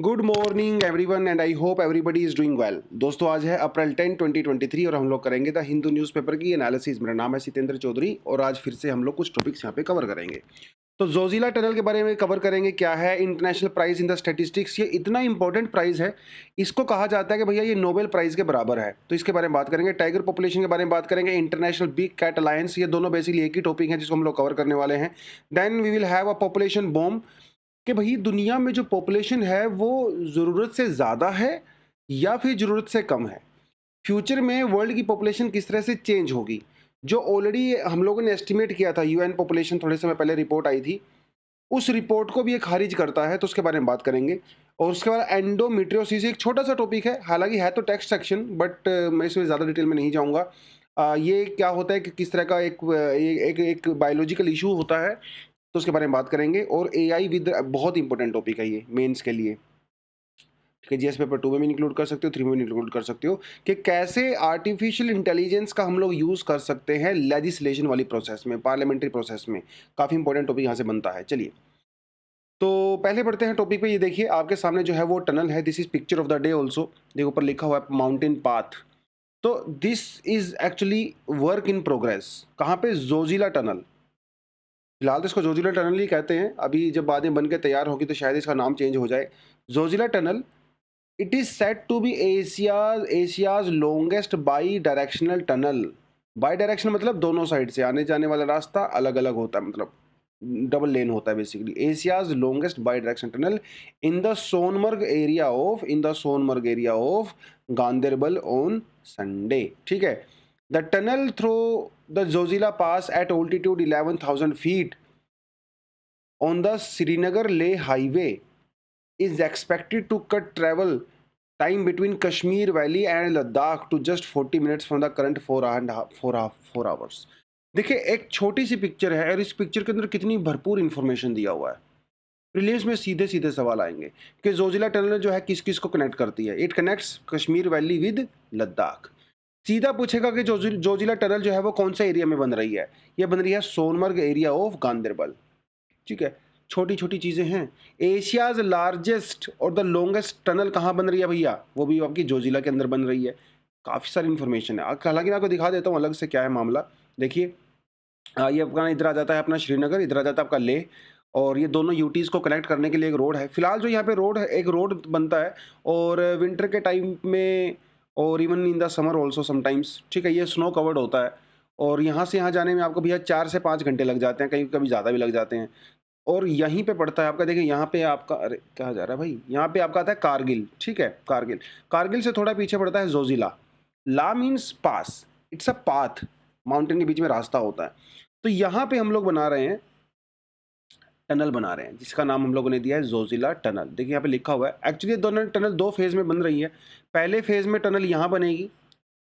Good morning everyone and I hope everybody is doing well. दोस्तों आज है अप्रैल 10 2023 और हम लोग करेंगे द हिंदू न्यूज़पेपर की एनालिसिस। मेरा नाम है सितेंद्र चौधरी और आज फिर से हम लोग कुछ टॉपिक्स यहाँ पे कवर करेंगे। तो जोजिला टनल के बारे में कवर करेंगे, क्या है international prize in the statistics. ये इतना इंपॉर्टेंट प्राइज है, इसको कहा जाता है कि भैया ये नोबेल प्राइज के बराबर है, तो इसके बारे में बात करेंगे। टाइगर पॉपुलेशन के बारे में बात करेंगे, इंटरनेशनल बिग कैट अलायंस, ये दोनों बेसिकली एक ही टॉपिक है जिसको हम लोग कवर करने वाले हैं। Then we will have a population bomb कि भाई दुनिया में जो पॉपुलेशन है वो ज़रूरत से ज़्यादा है या फिर ज़रूरत से कम है। फ्यूचर में वर्ल्ड की पॉपुलेशन किस तरह से चेंज होगी, जो ऑलरेडी हम लोगों ने एस्टिमेट किया था। यूएन पॉपुलेशन थोड़े समय पहले रिपोर्ट आई थी, उस रिपोर्ट को भी ये खारिज करता है, तो उसके बारे में बात करेंगे। और उसके बाद एंडोमेट्रियोसिस, एक छोटा सा टॉपिक है, हालांकि है तो टेक्स्ट सेक्शन, बट मैं इसमें ज़्यादा डिटेल में नहीं जाऊँगा। ये क्या होता है कि किस तरह का एक बायोलॉजिकल इशू होता है, तो उसके बारे में बात करेंगे। और एआई विद, बहुत इंपॉर्टेंट टॉपिक है ये मेंस के लिए, ठीक है। जीएस पेपर 2 में भी इंक्लूड कर सकते हो, 3 में भी इंक्लूड कर सकते हो कि कैसे आर्टिफिशियल इंटेलिजेंस का हम लोग यूज़ कर सकते हैं लेजिस्लेशन वाली प्रोसेस में, पार्लियामेंट्री प्रोसेस में। काफ़ी इंपॉर्टेंट टॉपिक यहाँ से बनता है। चलिए तो पहले पढ़ते हैं टॉपिक पे। ये देखिए आपके सामने जो है वो टनल है। This is picture of the day also. देखो ऊपर लिखा हुआ है माउंटेन पाथ। तो this is actually work in progress. कहाँ पे? जोजिला टनल। फिलहाल तो इसको जोजिला टनल ही कहते हैं, अभी जब बाद में बन के तैयार होगी तो शायद इसका नाम चेंज हो जाए। Zojila tunnel, it is said to be Asia's longest bidirectional tunnel. Bidirectional मतलब दोनों साइड से आने जाने वाला रास्ता अलग अलग होता है, मतलब डबल लेन होता है basically. Asia's longest bidirection tunnel in the Sonmarg area of Ganderbal on Sunday. ठीक है। The tunnel through the Zojila pass at altitude 11,000 feet on the Srinagar Leh highway is expected to cut travel time between Kashmir Valley and Ladakh to just 40 minutes from the current 4 hours। देखिए एक छोटी सी picture है और इस picture के अंदर कितनी भरपूर इंफॉर्मेशन दिया हुआ है। प्रीलिम्स में सीधे सीधे सवाल आएंगे कि जोजिला टनल जो है किस किस को कनेक्ट करती है। It connects Kashmir valley with Ladakh. सीधा पूछेगा कि जोजिला टनल जो है वो कौन सा एरिया में बन रही है। ये बन रही है सोनमर्ग एरिया ऑफ गांधरबल। ठीक है, छोटी छोटी चीज़ें हैं। एशियाज लार्जेस्ट और द लॉन्गेस्ट टनल कहाँ बन रही है भैया? वो भी आपकी जोजिला के अंदर बन रही है। काफ़ी सारी इन्फॉर्मेशन है, हालांकि मैं आपको दिखा देता हूँ अलग से क्या है मामला। देखिए ये आपका इधर आ जाता है अपना श्रीनगर, इधर आ जाता है आपका लेह, और ये दोनों यूटीज़ को कनेक्ट करने के लिए एक रोड है। फिलहाल जो यहाँ पे रोड है, एक रोड बनता है, और विंटर के टाइम में और even in the summer also sometimes, ठीक है, ये स्नो कवर्ड होता है। और यहाँ से यहाँ जाने में आपको भैया 4 से 5 घंटे लग जाते हैं, कहीं कभी ज़्यादा भी लग जाते हैं। और यहीं पे पड़ता है आपका, देखिए यहाँ पे आपका, अरे कहाँ जा रहा है भाई, यहाँ पे आपका आता है कारगिल। ठीक है, कारगिल। कारगिल से थोड़ा पीछे पड़ता है Zojila. La means pass, it's a path, mountain के बीच में रास्ता होता है। तो यहाँ पे हम लोग बना रहे हैं, टनल बना रहे हैं, जिसका नाम हम लोगों ने दिया है जोजिला टनल। देखिए यहाँ पे लिखा हुआ है। एक्चुअली दोनों टनल 2 फेज में बन रही है। पहले फेज में टनल यहाँ बनेगी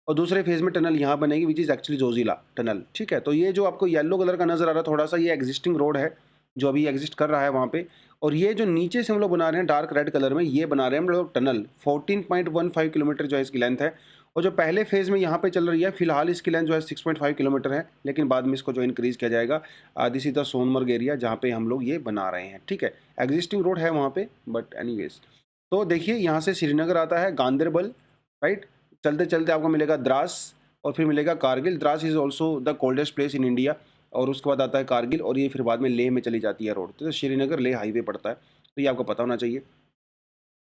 और दूसरे फेज में टनल यहाँ बनेगी, विच इज़ एक्चुअली जोजिला टनल। ठीक है, तो ये जो आपको येलो कलर का नजर आ रहा है थोड़ा सा, ये एग्जिस्टिंग रोड है जो अभी एग्जिस्ट कर रहा है वहाँ पे। और ये जो नीचे से हम लोग बना रहे हैं डार्क रेड कलर में, ये बना रहे हैं हम लोग टनल। 14.15 किलोमीटर जो है इसकी लेंथ है। और जो पहले फेज में यहाँ पे चल रही है, फिलहाल इसकी लेंथ जो है 6.5 किलोमीटर है, लेकिन बाद में इसको जो इंक्रीज किया जाएगा। This is the Sonmarg area जहाँ पे हम लोग ये बना रहे हैं। ठीक है, एग्जिस्टिंग रोड है वहाँ पे, बट एनीवेज। तो देखिए यहाँ से श्रीनगर आता है, गांधरबल, राइट। चलते चलते आपको मिलेगा द्रास और फिर मिलेगा Kargil. Dras is also the coldest place in India. और उसके बाद आता है कारगिल, और ये फिर बाद में लेह में चली जाती है रोड। तो श्रीनगर लेह हाईवे पड़ता है, तो ये आपको पता होना चाहिए।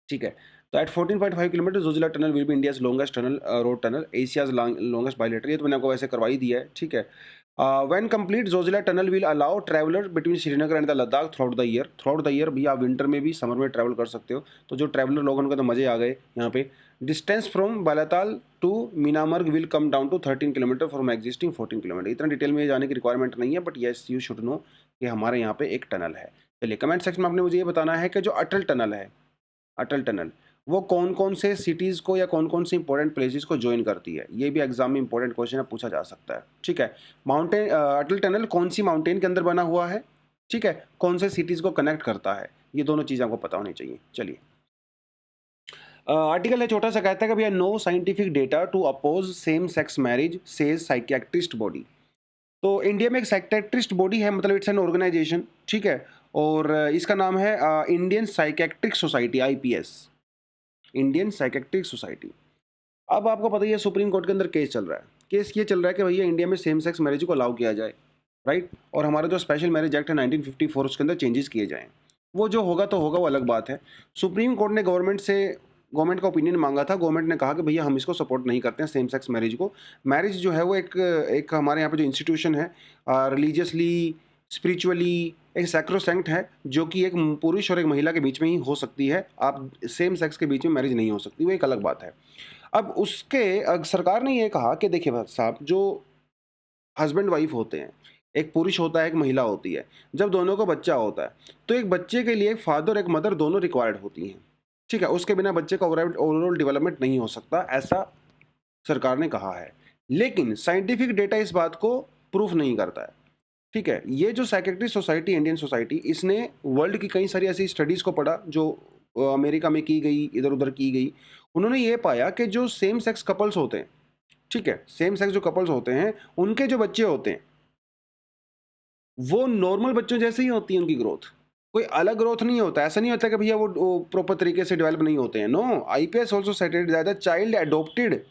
ठीक है, तो at 14.5 kilometre Zojila tunnel will be India's longest tunnel, road tunnel, Asia's longest bilateral. ये तो मैंने आपको वैसे करवाई दिया है। ठीक है, when complete Zoji La tunnel will allow traveller between Srinagar and the Ladakh through the year भी। आप विंटर में भी समर में ट्रैवल कर सकते हो। तो जो ट्रैवलर लोगों को तो मजे आ गए यहाँ पे। Distance from Baltal to Minamarg will come down to 13 kilometre from existing 14 kilometre. इतना डिटेल में जाने की रिक्वायरमेंट नहीं है, but yes you should know कि हमारे यहाँ पे एक टनल है। चलिए कमेंट सेक्शन में आपने मुझे ये बताना है कि जो अटल टनल है, अटल टनल, वो कौन कौन से सिटीज़ को या कौन कौन से इंपॉर्टेंट प्लेसेस को ज्वाइन करती है। ये भी एग्जाम में इंपॉर्टेंट क्वेश्चन है, पूछा जा सकता है। ठीक है, माउंटेन, अटल टनल कौन सी माउंटेन के अंदर बना हुआ है, ठीक है, कौन से सिटीज़ को कनेक्ट करता है, ये दोनों चीज़ें आपको पता होनी चाहिए। चलिए आर्टिकल है छोटा सा, कहता है कि भैया no scientific data to oppose same sex marriage says psychiatrist body. तो इंडिया में एक साइकियाट्रिस्ट बॉडी है, मतलब इट्स एन ऑर्गेनाइजेशन। ठीक है, और इसका नाम है Indian psychiatric society, IPS, Indian psychiatric society. अब आपको पता ही है सुप्रीम कोर्ट के अंदर केस चल रहा है। केस ये चल रहा है कि भैया इंडिया में सेम सेक्स मैरिज को अलाउ किया जाए, राइट, और हमारा जो स्पेशल मैरिज एक्ट है 1954 उसके अंदर चेंजेस किए जाएं। वो जो होगा तो होगा, वो अलग बात है। सुप्रीम कोर्ट ने गवर्नमेंट का ओपिनियन मांगा था। गवर्नमेंट ने कहा कि भैया हम इसको सपोर्ट नहीं करते हैं सेम सेक्स मैरिज को। मैरिज जो है वो एक हमारे यहाँ पे जो इंस्टीट्यूशन है, रिलीजियसली, स्पिरिचुअली एक सैक्रोसैंक्ट है, जो कि एक पुरुष और एक महिला के बीच में ही हो सकती है। आप सेम सेक्स के बीच में मैरिज नहीं हो सकती, वो एक अलग बात है। अब उसके सरकार ने ये कहा कि देखिए भाई साहब, जो हस्बैंड वाइफ होते हैं, एक पुरुष होता है, एक महिला होती है, जब दोनों को बच्चा होता है तो एक बच्चे के लिए एक फादर एक मदर दोनों रिक्वायर्ड होती हैं, ठीक है। उसके बिना बच्चे का ओवरऑल डेवलपमेंट नहीं हो सकता, ऐसा सरकार ने कहा है। लेकिन साइंटिफिक डेटा इस बात को प्रूफ नहीं करता है, ठीक है। ये जो साइकेट्रिक सोसाइटी, इंडियन सोसाइटी, इसने वर्ल्ड की कई सारी ऐसी स्टडीज को पढ़ा जो अमेरिका में की गई, इधर उधर की गई। उन्होंने ये पाया कि जो सेम सेक्स कपल्स होते हैं, ठीक है, सेम सेक्स जो कपल्स होते हैं, उनके जो बच्चे होते हैं वो नॉर्मल बच्चों जैसे ही होती है उनकी ग्रोथ, कोई अलग ग्रोथ नहीं होता। ऐसा नहीं होता कि भैया वो प्रॉपर तरीके से डेवलप नहीं होते हैं। No, IPS also stated that the child adopted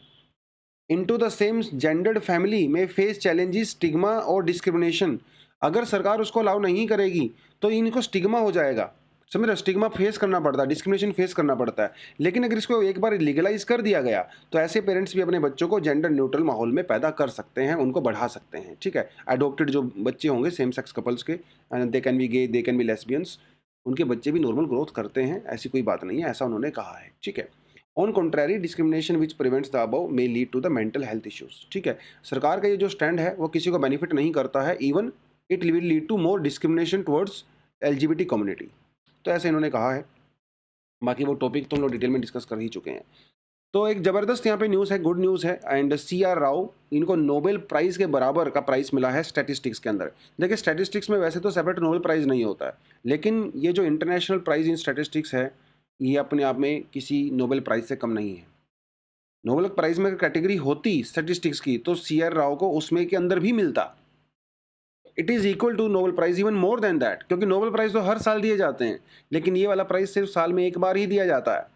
into the same gendered family में फेस चैलेंजेस, स्टिग्मा और डिस्क्रिमिनेशन। अगर सरकार उसको अलाउ नहीं करेगी तो इनको स्टिग्मा हो जाएगा, समझ रहे, स्टिग्मा फेस करना पड़ता है, डिस्क्रिमिनेशन फेस करना पड़ता है। लेकिन अगर इसको एक बार लीगलाइज कर दिया गया तो ऐसे पेरेंट्स भी अपने बच्चों को जेंडर न्यूट्रल माहौल में पैदा कर सकते हैं, उनको बढ़ा सकते हैं, ठीक है। एडॉप्टेड जो बच्चे होंगे सेम सेक्स कपल्स के, they can be gay, they can be lesbians, उनके बच्चे भी नॉर्मल ग्रोथ करते हैं, ऐसी कोई बात नहीं है, ऐसा उन्होंने कहा है, ठीक है। On contrary, discrimination which prevents the above may lead to the mental health issues, ठीक है। सरकार का ये जो स्टैंड है वो किसी को बेनिफिट नहीं करता है, even it will lead to more discrimination towards LGBT community. तो ऐसे इन्होंने कहा है। बाकी वो टॉपिक तो हम लोग डिटेल में डिस्कस कर ही चुके हैं। तो एक ज़बरदस्त यहाँ पे न्यूज़ है, गुड न्यूज़ है। एंड CR राव, इनको नोबेल प्राइज़ के बराबर का प्राइज़ मिला है स्टैटिस्टिक्स के अंदर। देखिए स्टैटिस्टिक्स में वैसे तो सेपरेट नोबेल प्राइज़ नहीं होता है, लेकिन ये जो इंटरनेशनल प्राइज़ इन स्टैटिस्टिक्स है, ये अपने आप में किसी नोबेल प्राइज़ से कम नहीं है। नोबेल प्राइज़ में कैटेगरी होती स्टैटिस्टिक्स की तो CR राव को उसमें के अंदर भी मिलता। It is equal to Nobel prize, even more than that, क्योंकि नोबेल प्राइज़ तो हर साल दिए जाते हैं, लेकिन ये वाला प्राइज़ सिर्फ साल में एक बार ही दिया जाता है।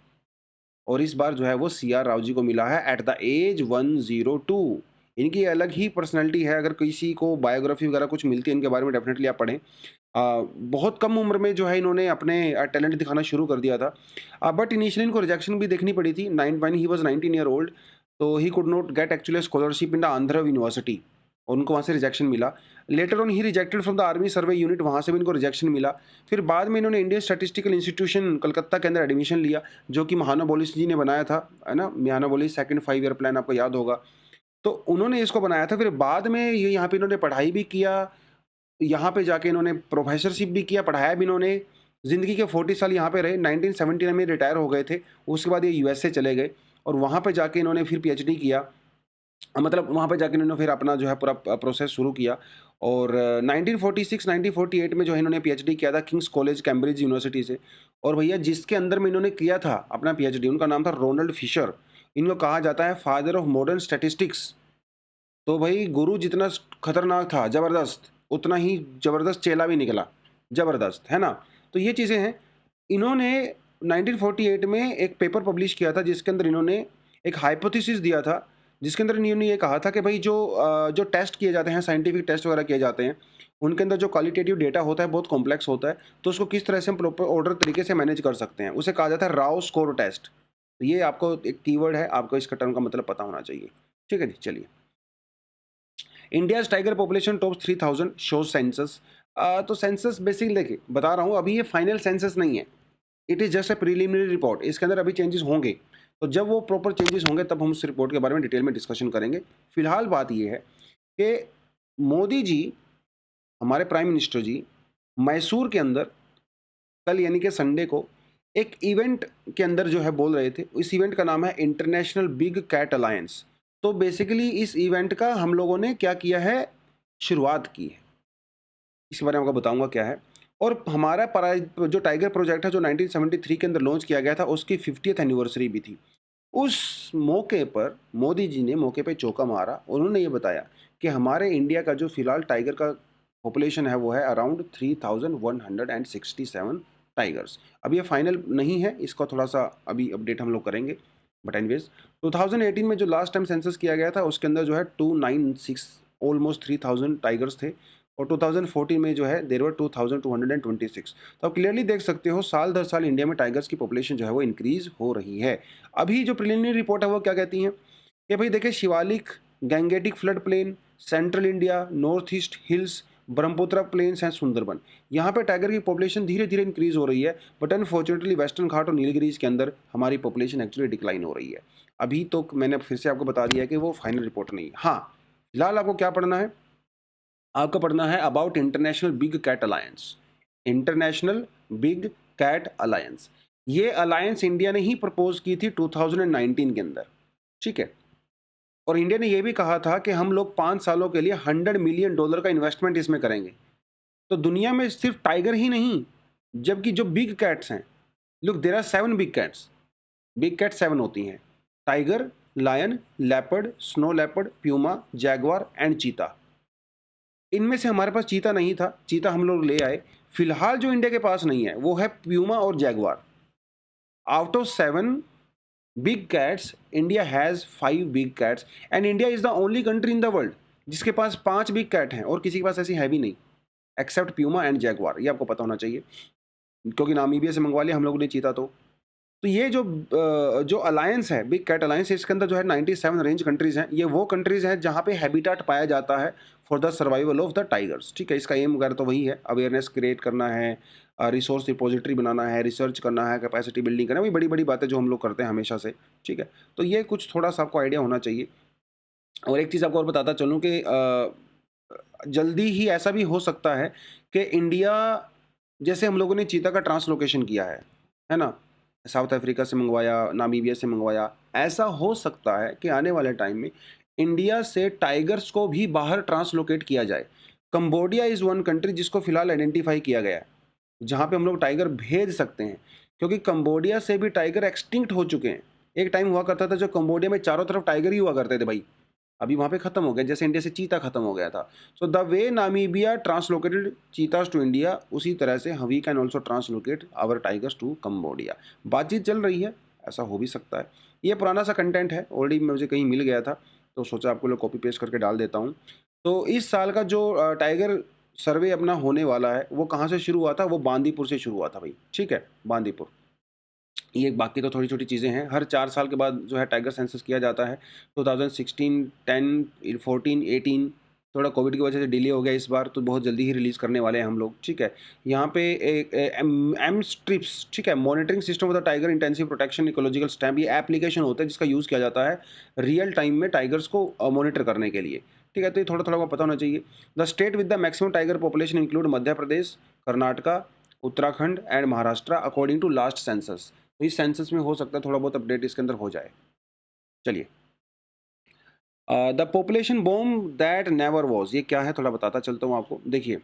और इस बार जो है वो CR राव जी को मिला है एट द एज 102। इनकी अलग ही पर्सनैलिटी है। अगर किसी को बायोग्राफी वगैरह कुछ मिलती है इनके बारे में, डेफिनेटली आप पढ़ें। बहुत कम उम्र में जो है इन्होंने अपने टैलेंट दिखाना शुरू कर दिया था, बट इनिशियली इनको रिजेक्शन भी देखनी पड़ी थी। When he was 19 year old, तो he could not get actually scholarship in the Andhra university, और उनको वहाँ से रिजेक्शन मिला। Later on he rejected from the army survey unit, वहाँ से भी इनको रिजेक्शन मिला। फिर बाद में इन्होंने इंडियन स्टैटिस्टिकल इंस्टीट्यूशन कलकत्ता के अंदर एडमिशन लिया, जो कि महानाबोलिस जी ने बनाया था, है ना। महानाबोलिस सेकंड 5 ईयर प्लान आपको याद होगा, तो उन्होंने इसको बनाया था। फिर बाद में ये यहाँ पे इन्होंने पढ़ाई भी किया, यहाँ पे जाके इन्होंने प्रोफेसरशिप भी किया, पढ़ाया भी इन्होंने। ज़िंदगी के 40 साल यहाँ पे रहे, 1979 में रिटायर हो गए थे। उसके बाद ये USA चले गए और वहाँ पे जाके इन्होंने फिर PhD किया। मतलब वहाँ पे जाके इन्होंने फिर अपना जो है पूरा प्रोसेस शुरू किया। और 1946-1948 में जो है इन्होंने PhD किया था किंग्स कॉलेज कैम्ब्रिज यूनिवर्सिटी से। और भैया जिसके अंदर में इन्होंने किया था अपना PhD, उनका नाम था रोनाल्ड फिशर। इनको कहा जाता है फादर ऑफ मॉडर्न स्टैटिस्टिक्स। तो भाई गुरु जितना खतरनाक था, ज़बरदस्त, उतना ही ज़बरदस्त चेला भी निकला, ज़बरदस्त, है ना। तो ये चीज़ें हैं। इन्होंने 1948 में एक पेपर पब्लिश किया था जिसके अंदर इन्होंने एक हाइपोथेसिस दिया था, जिसके अंदर इन्होंने ये कहा था कि भाई जो टेस्ट किए जाते हैं, साइंटिफिक टेस्ट वगैरह किए जाते हैं, उनके अंदर जो क्वालिटेटिव डेटा होता है बहुत कॉम्प्लेक्स होता है, तो उसको किस तरह से हम प्रॉपर ऑर्डर तरीके से मैनेज कर सकते हैं, उसे कहा जाता है राव स्कोर टेस्ट। तो ये आपको एक कीवर्ड है, आपको इसका टर्म का मतलब पता होना चाहिए, ठीक है जी। चलिए, India's tiger population top 3000 shows census. तो सेंसस बेसिकली देखिए बता रहा हूँ, अभी ये फाइनल सेंसस नहीं है, it is just a preliminary report. इसके अंदर अभी चेंजेस होंगे, तो जब वो प्रॉपर चेंजेस होंगे तब हम उस रिपोर्ट के बारे में डिटेल में डिस्कशन करेंगे। फिलहाल बात ये है कि मोदी जी, हमारे प्राइम मिनिस्टर जी, मैसूर के अंदर कल यानी कि संडे को एक इवेंट के अंदर जो है बोल रहे थे। इस इवेंट का नाम है इंटरनेशनल बिग कैट अलायंस। तो बेसिकली इस इवेंट का हम लोगों ने क्या किया है, शुरुआत की है। इसके बारे में आपको बताऊंगा क्या है। और हमारा जो टाइगर प्रोजेक्ट है जो 1973 के अंदर लॉन्च किया गया था, उसकी 50th एनिवर्सरी भी थी। उस मौके पर मोदी जी ने मौके पे चौका मारा। उन्होंने ये बताया कि हमारे इंडिया का जो फिलहाल टाइगर का पॉपुलेशन है वो है अराउंड 3167 टाइगर्स। अब ये फाइनल नहीं है, इसका थोड़ा सा अभी अपडेट हम लोग करेंगे, बट एनीवेज 2018 में जो लास्ट टाइम सेंसस किया गया था उसके अंदर जो है 296 ऑलमोस्ट 3000 टाइगर्स थे, और 2014 में जो है देर वर 2226। तो आप क्लियरली देख सकते हो साल दर साल इंडिया में टाइगर्स की पॉपुलेशन जो है वो इंक्रीज हो रही है। अभी जो प्रिलिमिनरी रिपोर्ट है वो क्या कहती है कि भाई देखिए, Shivalik, gangetic flood plain, central India, north east hills, Brahmaputra plains and Sundarban, यहाँ पे टाइगर की पॉपुलेशन धीरे धीरे इंक्रीज हो रही है। बट अनफॉर्चुनेटली वेस्टर्न घाट और नीलगिरीज के अंदर हमारी पॉपुलेशन एक्चुअली डिक्लाइन हो रही है। अभी तो मैंने फिर से आपको बता दिया है कि वो फाइनल रिपोर्ट नहीं है। हाँ, फिलहाल आपको क्या पढ़ना है, आपको पढ़ना है about international big cat alliance. International big cat alliance, ये अलायंस इंडिया ने ही प्रपोज की थी 2019 के अंदर, ठीक है। और इंडिया ने यह भी कहा था कि हम लोग 5 सालों के लिए $100 मिलियन का इन्वेस्टमेंट इसमें करेंगे। तो दुनिया में सिर्फ टाइगर ही नहीं, जबकि जो बिग कैट्स हैं, look there are 7 big cats. Big cat 7 होती हैं, tiger, lion, leopard, snow leopard, puma, jaguar and cheetah. इनमें से हमारे पास चीता नहीं था, चीता हम लोग ले आए। फिलहाल जो इंडिया के पास नहीं है वो है प्यूमा और Jaguar. Out of 7 big cats, India has 5 big cats and India is the only country in the world जिसके पास 5 बिग कैट हैं, और किसी के पास ऐसी है भी नहीं एक्सेप्ट प्यूमा एंड जैगवार। ये आपको पता होना चाहिए, क्योंकि नामीबिया से मंगवा लिया हम लोगों ने चीता। तो ये जो अलायंस है, बिग कैट अलायंस, इसके अंदर जो है 97 रेंज कंट्रीज हैं। ये वो कंट्रीज हैं जहाँ पे हैबिटाट पाया जाता है for the survival of the tigers, ठीक है। इसका एम वगैरह तो वही है, अवेयरनेस क्रिएट करना है, रिसोर्स रिपोजिटरी बनाना है, रिसर्च करना है, कैपेसिटी बिल्डिंग करना है, वही बड़ी बड़ी बातें जो हम लोग करते हैं हमेशा से, ठीक है। तो ये कुछ थोड़ा सा आपको आइडिया होना चाहिए। और एक चीज़ आपको और बताता चलूँ कि जल्दी ही ऐसा भी हो सकता है कि इंडिया, जैसे हम लोगों ने चीता का ट्रांसलोकेशन किया है ना, साउथ अफ्रीका से मंगवाया, नामीबिया से मंगवाया, ऐसा हो सकता है कि आने वाले टाइम में इंडिया से टाइगर्स को भी बाहर ट्रांसलोकेट किया जाए। कंबोडिया इज़ वन कंट्री जिसको फिलहाल आइडेंटिफाई किया गया है, जहाँ पे हम लोग टाइगर भेज सकते हैं, क्योंकि कंबोडिया से भी टाइगर एक्सटिंक्ट हो चुके हैं। एक टाइम हुआ करता था जो कंबोडिया में चारों तरफ टाइगर ही हुआ करते थे भाई, अभी वहाँ पे खत्म हो गया, जैसे इंडिया से चीता खत्म हो गया था। So the way Namibia translocated cheetahs to India, उसी तरह से we can also translocate our tigers to Cambodia. बातचीत चल रही है, ऐसा हो भी सकता है। ये पुराना सा कंटेंट है, ऑलरेडी मुझे कहीं मिल गया था, तो सोचा आपको लोग कॉपी पेस्ट करके डाल देता हूँ। तो इस साल का जो टाइगर सर्वे अपना होने वाला है वो कहाँ से शुरू हुआ था, वो बांदीपुर से शुरू हुआ था भाई, ठीक है, बांदीपुर। ये बाकी तो थोड़ी छोटी चीज़ें हैं, हर 4 साल के बाद जो है टाइगर सेंसस किया जाता है। 2016, 10, 14, 18, थोड़ा कोविड की वजह से डिले हो गया इस बार, तो बहुत जल्दी ही रिलीज़ करने वाले हैं हम लोग, ठीक है। यहाँ पे एक एम स्ट्रिप्स, ठीक है, monitoring system of the tiger intensive protection ecological stamp, ये एप्लीकेशन होता है जिसका यूज़ किया जाता है रियल टाइम में टाइगर्स को मॉनिटर करने के लिए, ठीक है। तो ये थोड़ा थोड़ा पता होना चाहिए। The state with the maximum tiger population include Madhya Pradesh, Karnataka, Uttarakhand and Maharashtra according to last census. तो इस सेंसस में हो सकता है थोड़ा बहुत अपडेट इसके अंदर हो जाए। चलिए, the population bomb that never was, ये क्या है थोड़ा बताता चलता हूँ आपको। देखिए,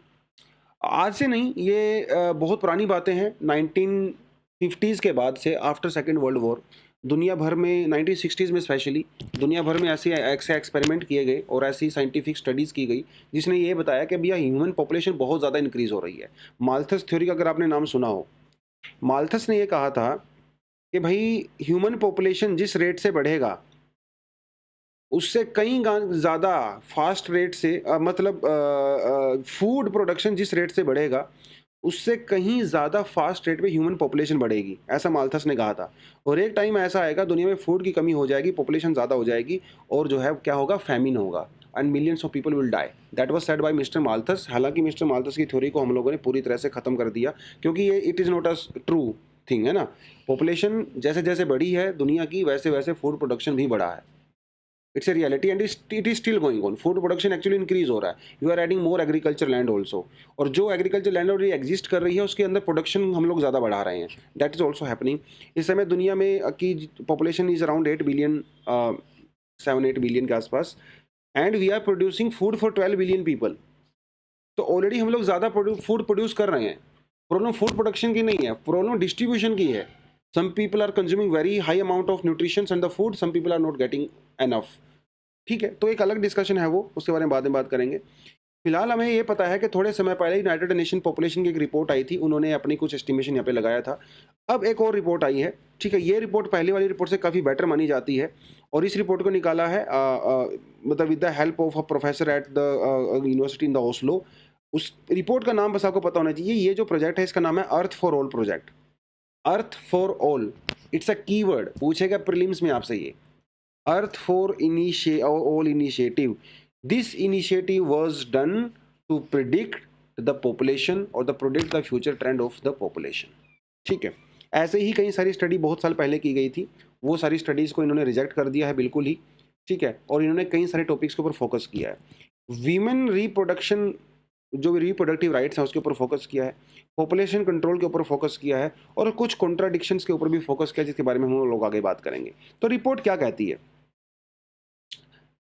आज से नहीं, ये बहुत पुरानी बातें हैं। 1950s के बाद से, आफ्टर सेकेंड वर्ल्ड वॉर, दुनिया भर में 1960s में स्पेशली दुनिया भर में ऐसे एक्सपेरिमेंट किए गए और ऐसी साइंटिफिक स्टडीज़ की गई जिसने ये बताया कि भैया ह्यूमन पॉपुलेशन बहुत ज़्यादा इंक्रीज हो रही है। माल्थस थ्योरी का अगर आपने नाम सुना हो, माल्थस ने ये कहा था कि भाई ह्यूमन पॉपुलेशन जिस रेट से बढ़ेगा उससे कहीं ज़्यादा फास्ट रेट से मतलब फूड प्रोडक्शन जिस रेट से बढ़ेगा उससे कहीं ज़्यादा फास्ट रेट पे ह्यूमन पॉपुलेशन बढ़ेगी, ऐसा माल्थस ने कहा था। और एक टाइम ऐसा आएगा दुनिया में फूड की कमी हो जाएगी, पॉपुलेशन ज़्यादा हो जाएगी, और जो है क्या होगा, फैमिन होगा and millions of people will die. That was said by mister Malthus. हालांकि मिस्टर माल्थस की थ्योरी को हम लोगों ने पूरी तरह से ख़त्म कर दिया, क्योंकि ये it is not a true thing, है ना। पॉपुलेशन जैसे जैसे बढ़ी है दुनिया की, वैसे वैसे फूड प्रोडक्शन भी बढ़ा है। It's a reality and it is still going on. Food production actually increase हो रहा है, you are adding more agriculture land also, और जो एग्रीकल्चर लैंड ऑलरेडी एग्जिस्ट कर रही है उसके अंदर प्रोडक्शन हम लोग ज़्यादा बढ़ा रहे हैं। That is also happening. इस समय दुनिया में की population is around 8 billion, 7-8 billion के आसपास, and we are producing food for 12 billion people. तो ऑलरेडी हम लोग ज़्यादा फूड प्रोड्यूस कर रहे हैं। प्रॉब्लम फूड प्रोडक्शन की नहीं है, प्रॉब्लम डिस्ट्रीब्यूशन की है। Some people are consuming very high amount of nutrition and the food, some people are not getting enough, ठीक है। तो एक अलग डिस्कशन है वो, उसके बारे में बाद में बात करेंगे। फिलहाल हमें ये पता है कि थोड़े समय पहले यूनाइटेड नेशन पॉपुलेशन की एक रिपोर्ट आई थी, उन्होंने अपनी कुछ एस्टिमेशन यहाँ पे लगाया था। अब एक और रिपोर्ट आई है, ठीक है, ये रिपोर्ट पहले वाली रिपोर्ट से काफ़ी बेटर मानी जाती है और इस रिपोर्ट को निकाला है मतलब with the help of a professor at the university in the Oslo. उस रिपोर्ट का नाम बस आपको पता होना चाहिए, ये जो प्रोजेक्ट है इसका नाम है Earth for All project. Earth for All, it's a keyword, पूछेगा प्रीलिम्स में आपसे ये। Earth for All initiative, this initiative was done to predict the population और the predict the future trend of the population. ठीक है, ऐसे ही कई सारी स्टडी बहुत साल पहले की गई थी, वो सारी स्टडीज़ को इन्होंने रिजेक्ट कर दिया है बिल्कुल ही। ठीक है, और इन्होंने कई सारे टॉपिक्स के ऊपर फोकस किया है। वीमेन रिप्रोडक्शन, जो रिप्रोडक्टिव राइट्स हैं उसके ऊपर फोकस किया है, पॉपुलेशन कंट्रोल के ऊपर फोकस किया है और कुछ कॉन्ट्राडिक्शंस के ऊपर भी फोकस किया, जिसके बारे में हम लोग आगे बात करेंगे। तो रिपोर्ट क्या कहती है,